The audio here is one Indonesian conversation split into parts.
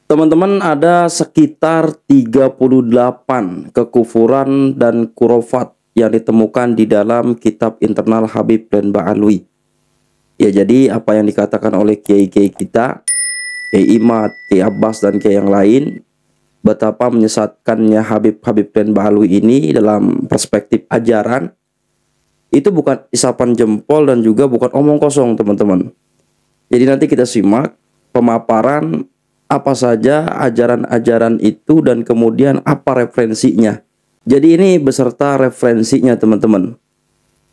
Teman-teman, ada sekitar 38 kekufuran dan khurafat yang ditemukan di dalam kitab internal Habib dan Ba'alwi. Ya, jadi apa yang dikatakan oleh kiai-kiai kita, Kiai Imad, Kiai Abbas dan kiai yang lain, betapa menyesatkannya Habib dan Ba'alwi ini dalam perspektif ajaran, itu bukan isapan jempol dan juga bukan omong kosong, teman-teman. Jadi nanti kita simak pemaparan apa saja ajaran-ajaran itu dan kemudian apa referensinya. Jadi ini beserta referensinya, teman-teman,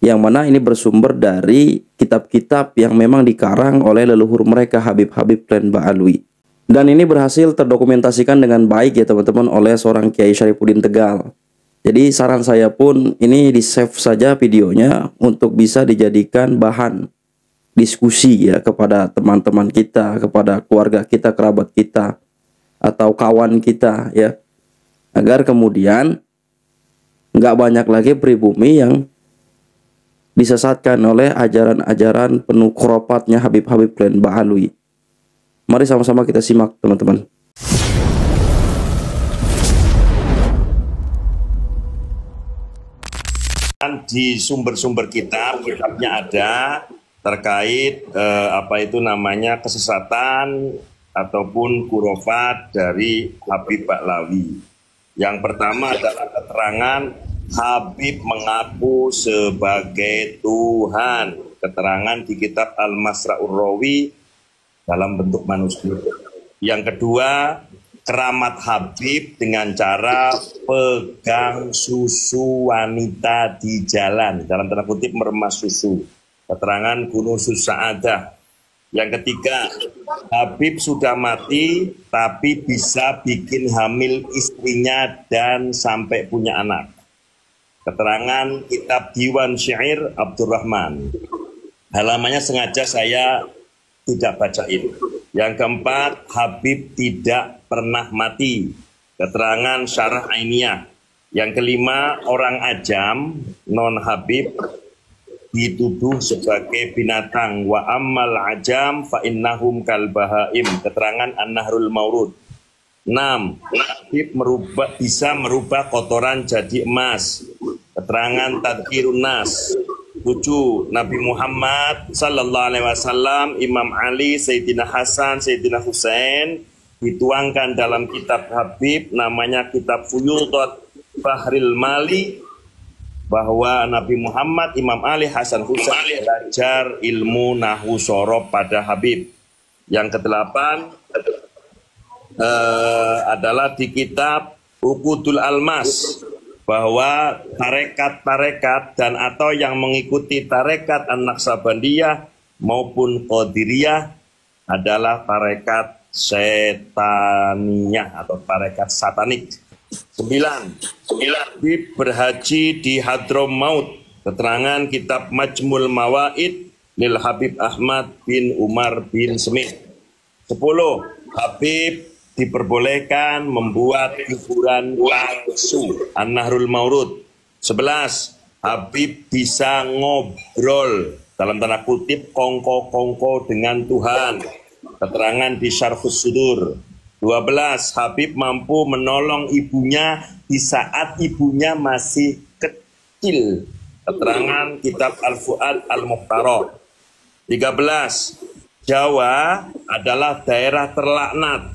yang mana ini bersumber dari kitab-kitab yang memang dikarang oleh leluhur mereka, Habib dan Ba'alwi. Dan ini berhasil terdokumentasikan dengan baik ya teman-teman oleh seorang Kiai Syarifuddin Tegal. Jadi saran saya pun ini di save saja videonya untuk bisa dijadikan bahan diskusi ya kepada teman-teman kita, kepada keluarga kita, kerabat kita, atau kawan kita ya, agar kemudian nggak banyak lagi pribumi yang disesatkan oleh ajaran-ajaran penuh khurafatnya Habib dan Ba'alwi. Mari sama-sama kita simak, teman-teman. Di sumber-sumber kitabnya ada terkait kesesatan ataupun khurafat dari Habib Ba'alwi. Yang pertama adalah keterangan Habib mengaku sebagai Tuhan. Keterangan di kitab Al-Masra'ur Rawi dalam bentuk manuskrip. Yang kedua, keramat Habib dengan cara pegang susu wanita di jalan, dalam tanda kutip meremas susu. Keterangan Kunuzus Sa'adah. Yang ketiga, Habib sudah mati tapi bisa bikin hamil istrinya dan sampai punya anak. Keterangan kitab Diwan Syair Abdurrahman. Halamannya sengaja saya tidak bacain. Yang keempat, Habib tidak pernah mati. Keterangan Syarah Ainiyah. Yang kelima, orang ajam non Habib dituduh sebagai binatang. Wa ammal ajam fa innahum kal bahaim. Keterangan An-Nahrul Maurud. 6. Habib bisa merubah kotoran jadi emas. Keterangan Tadhkirun Nas. 7. Nabi Muhammad sallallahu alaihi wasallam, Imam Ali, Sayyidina Hasan, Sayyidina Husain dituangkan dalam kitab Habib namanya kitab Fuyudat Bahril Mali, bahwa Nabi Muhammad, Imam Ali, Hasan, Husain belajar ilmu nahwu sorob pada Habib. Yang kedelapan adalah di kitab Uqudul Almas, bahwa tarekat-tarekat dan atau yang mengikuti tarekat An-Naqsabandiyah maupun Qadiriyah adalah tarekat setaniyah atau tarekat satanik. 9. Habib berhaji di Hadramaut. Keterangan kitab Majmul Mawaid lil Habib Ahmad bin Umar bin Smith. 10. Habib diperbolehkan membuat kuburan palsu, An-Nahrul Maurud. 11. Habib bisa ngobrol, dalam tanda kutip kongko-kongko dengan Tuhan. Keterangan di Syarhus Sudur. 12. Habib mampu menolong ibunya di saat ibunya masih kecil. Keterangan kitab Al-Fuad Al-Mukhtarah. 13. Jawa adalah daerah terlaknat,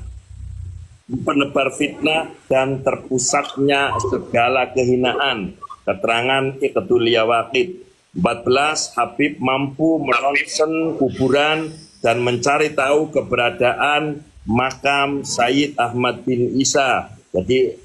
penebar fitnah dan terpusatnya segala kehinaan. Keterangan Iqdul Yawaqid. 14. Habib mampu meronsen kuburan dan mencari tahu keberadaan makam Sayyid Ahmad bin Isa. Jadi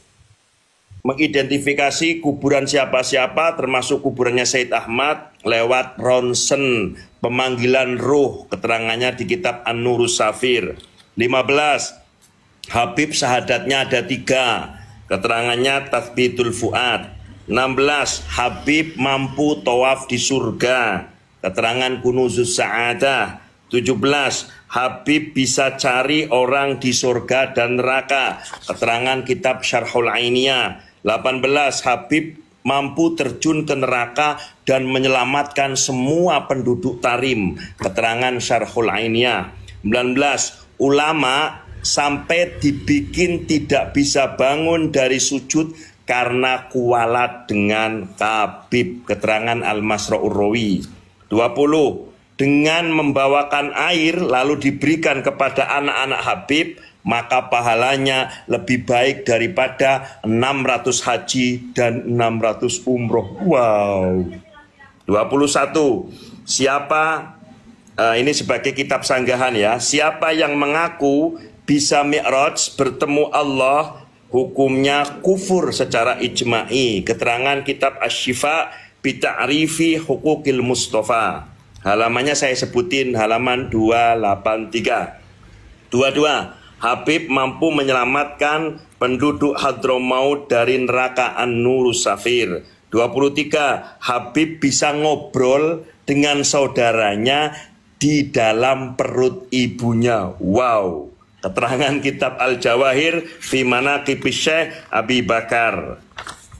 mengidentifikasi kuburan siapa-siapa termasuk kuburannya Sayyid Ahmad lewat ronsen, pemanggilan ruh. Keterangannya di kitab An-Nurus Safir. 15. Habib syahadatnya ada 3. Keterangannya Tathbitul Fuad. 16. Habib mampu tawaf di surga. Keterangan Kunuzus Sa'adah. 17. Habib bisa cari orang di surga dan neraka. Keterangan kitab Syarhul Ainiyah. 18. Habib mampu terjun ke neraka dan menyelamatkan semua penduduk Tarim. Keterangan Syarhul Ainiyah. 19. Ulama sampai dibikin tidak bisa bangun dari sujud karena kualat dengan Khabib. Keterangan Al-Masra'ur Rawi. 20. Dengan membawakan air lalu diberikan kepada anak-anak Habib, maka pahalanya lebih baik daripada 600 haji dan 600 umroh. Wow. 21. Siapa, ini sebagai kitab sanggahan ya, siapa yang mengaku bisa mi'raj bertemu Allah, hukumnya kufur secara ijma'i. Keterangan kitab Asy-Syifa bita'rifi hukukil Mustafa. Halamannya saya sebutin, halaman 283. 22. Habib mampu menyelamatkan penduduk Hadramaut dari neraka An-Nurus Safir. 23. Habib bisa ngobrol dengan saudaranya di dalam perut ibunya. Wow. Keterangan kitab Al-Jawahir fi Manaqibis Syekh Abi Bakar.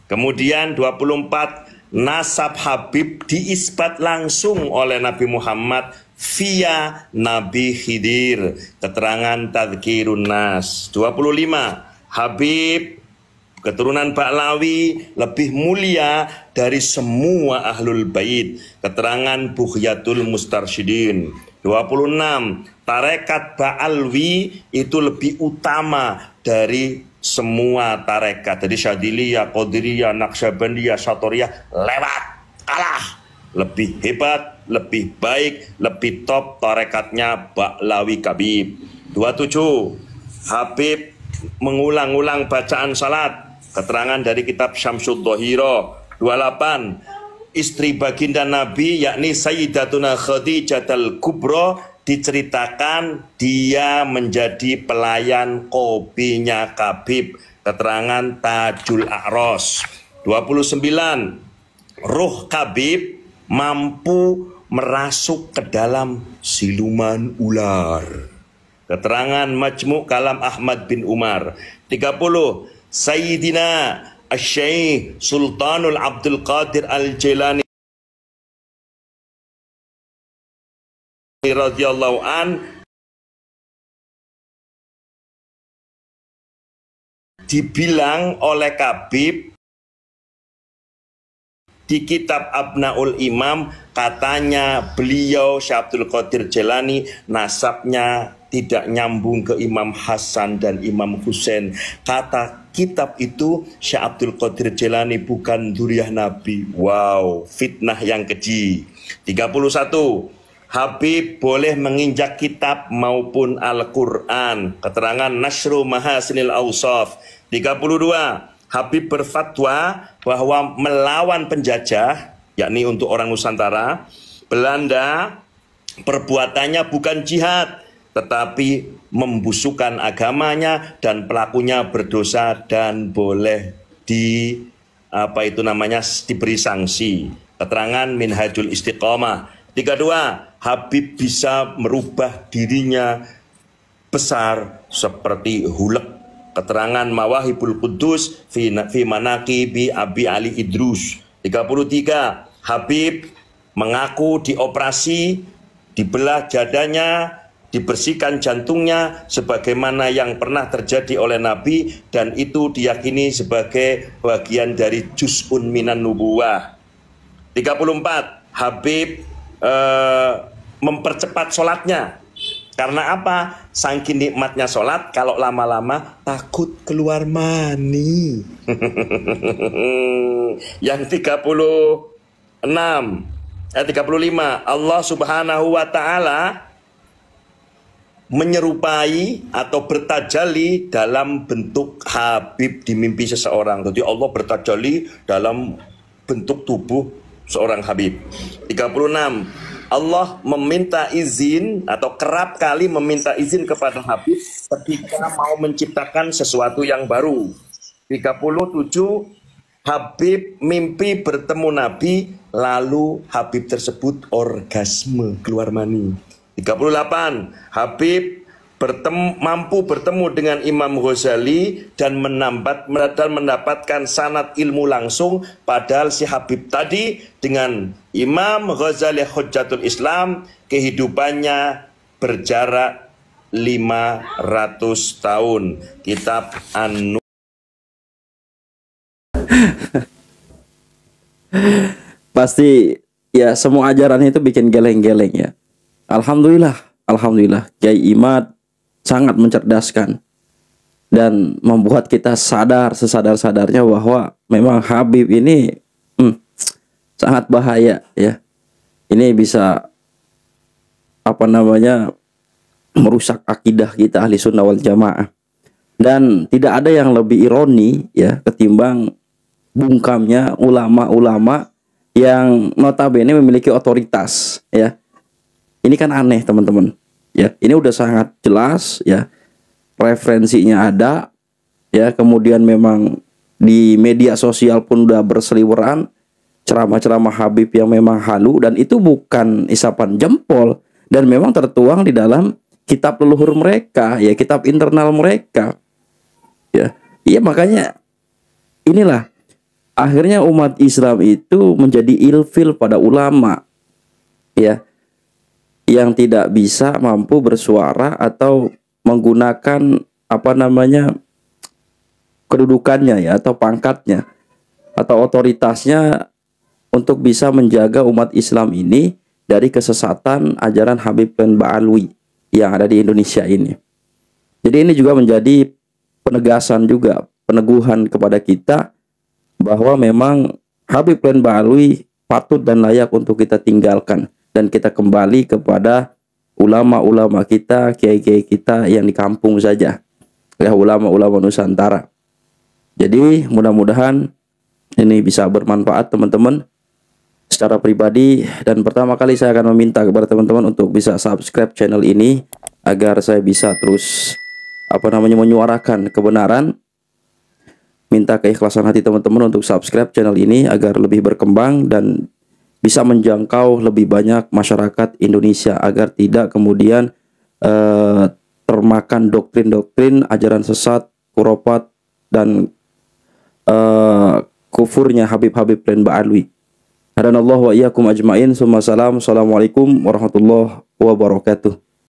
Kemudian 24. Nasab Habib diisbat langsung oleh Nabi Muhammad via Nabi Khidir. Keterangan Tadhkirun Nas. 25. Habib keturunan Ba'lawi lebih mulia dari semua ahlul bait. Keterangan Bughyatul Mustarsyidin. 26. Tarekat Ba'alwi itu lebih utama dari semua tarekat. Jadi Syadiliyah, Qadiriyah, Naqsyabandiyah, Syatoriyah lewat, kalah. Lebih hebat, lebih baik, lebih top tarekatnya Ba'lawi Khabib. 27. Habib mengulang-ulang bacaan salat. Keterangan dari kitab Syamsud Dhahira. 28. Istri baginda Nabi yakni Sayyidatuna Khadijatul Kubra diceritakan dia menjadi pelayan kopinya Khabib. Keterangan Tajul A'ros. 29. Ruh Khabib mampu merasuk ke dalam siluman ular. Keterangan Majmu' Kalam Ahmad bin Umar. 30. Sayyidina Asy-Syaikh Sultanul Abdul Qadir Al-Jilani radhiyallahu an dibilang oleh Khabib di kitab Abnaul Imam, katanya beliau Syekh Abdul Qadir Jilani nasabnya tidak nyambung ke Imam Hasan dan Imam Husain. Kata kitab itu Syekh Abdul Qadir Jilani bukan dzurriyyah Nabi. Wow, fitnah yang keji. 31. Habib boleh menginjak kitab maupun Al-Quran. Keterangan Nasru Mahasinil Awsaf. 32. Habib berfatwa bahwa melawan penjajah, yakni untuk orang Nusantara, Belanda, perbuatannya bukan jihad, tetapi membusukkan agamanya dan pelakunya berdosa dan boleh diberi sanksi. Keterangan Minhajul Istiqomah. 32. Habib bisa merubah dirinya besar seperti hulek. Keterangan Mawahibul Quddus fi Manaqibi Abi Ali Idrus. 33. Habib mengaku dioperasi, dibelah dadanya, dibersihkan jantungnya sebagaimana yang pernah terjadi oleh Nabi, dan itu diyakini sebagai bagian dari juz'un minan nubuwah. 34. Habib mempercepat sholatnya. Karena apa? Saking nikmatnya sholat, kalau lama-lama takut keluar mani. Yang 35. Allah Subhanahu wa ta'ala menyerupai atau bertajalli dalam bentuk Habib di mimpi seseorang. Jadi Allah bertajalli dalam bentuk tubuh seorang Habib. 36. Allah meminta izin atau kerap kali meminta izin kepada Habib ketika mau menciptakan sesuatu yang baru. 37. Habib mimpi bertemu Nabi, lalu Habib tersebut orgasme, keluar mani. 38. Habib mampu bertemu dengan Imam Ghazali dan mendapatkan sanad ilmu langsung, padahal si Habib tadi dengan Imam Ghazali Hujjatul Islam kehidupannya berjarak 500 tahun. Kitab An-Nur. Pasti ya semua ajaran itu bikin geleng-geleng ya. Alhamdulillah, alhamdulillah Kiai Imad sangat mencerdaskan dan membuat kita sadar sesadar-sadarnya bahwa memang Habib ini sangat bahaya ya. Ini bisa merusak akidah kita ahli sunnah wal jamaah. Dan tidak ada yang lebih ironi ya ketimbang bungkamnya ulama-ulama yang notabene memiliki otoritas ya. Ini kan aneh teman-teman ya. Ini udah sangat jelas ya, referensinya ada ya, kemudian memang di media sosial pun udah berseliweran ceramah-ceramah Habib yang memang halu, dan itu bukan isapan jempol dan memang tertuang di dalam kitab leluhur mereka ya, kitab internal mereka ya. Iya, makanya inilah akhirnya umat Islam itu menjadi ilfil pada ulama ya, yang tidak bisa mampu bersuara atau menggunakan kedudukannya ya, atau pangkatnya atau otoritasnya untuk bisa menjaga umat Islam ini dari kesesatan ajaran Habib Plen Ba'alwi yang ada di Indonesia ini. Jadi ini juga menjadi penegasan juga, peneguhan kepada kita bahwa memang Habib Plen Ba'alwi patut dan layak untuk kita tinggalkan, dan kita kembali kepada ulama-ulama kita, kiai-kiai kita yang di kampung saja ya, ulama-ulama Nusantara. Jadi mudah-mudahan ini bisa bermanfaat teman-teman secara pribadi, dan pertama kali saya akan meminta kepada teman-teman untuk bisa subscribe channel ini agar saya bisa terus menyuarakan kebenaran. Minta keikhlasan hati teman-teman untuk subscribe channel ini agar lebih berkembang dan bisa menjangkau lebih banyak masyarakat Indonesia, agar tidak kemudian termakan doktrin-doktrin ajaran sesat, khurafat dan kufurnya Habib-Habib Plen Ba'alwi. Hadanallahu wa iyyakum ajmain. Assalamualaikum warahmatullahi wabarakatuh.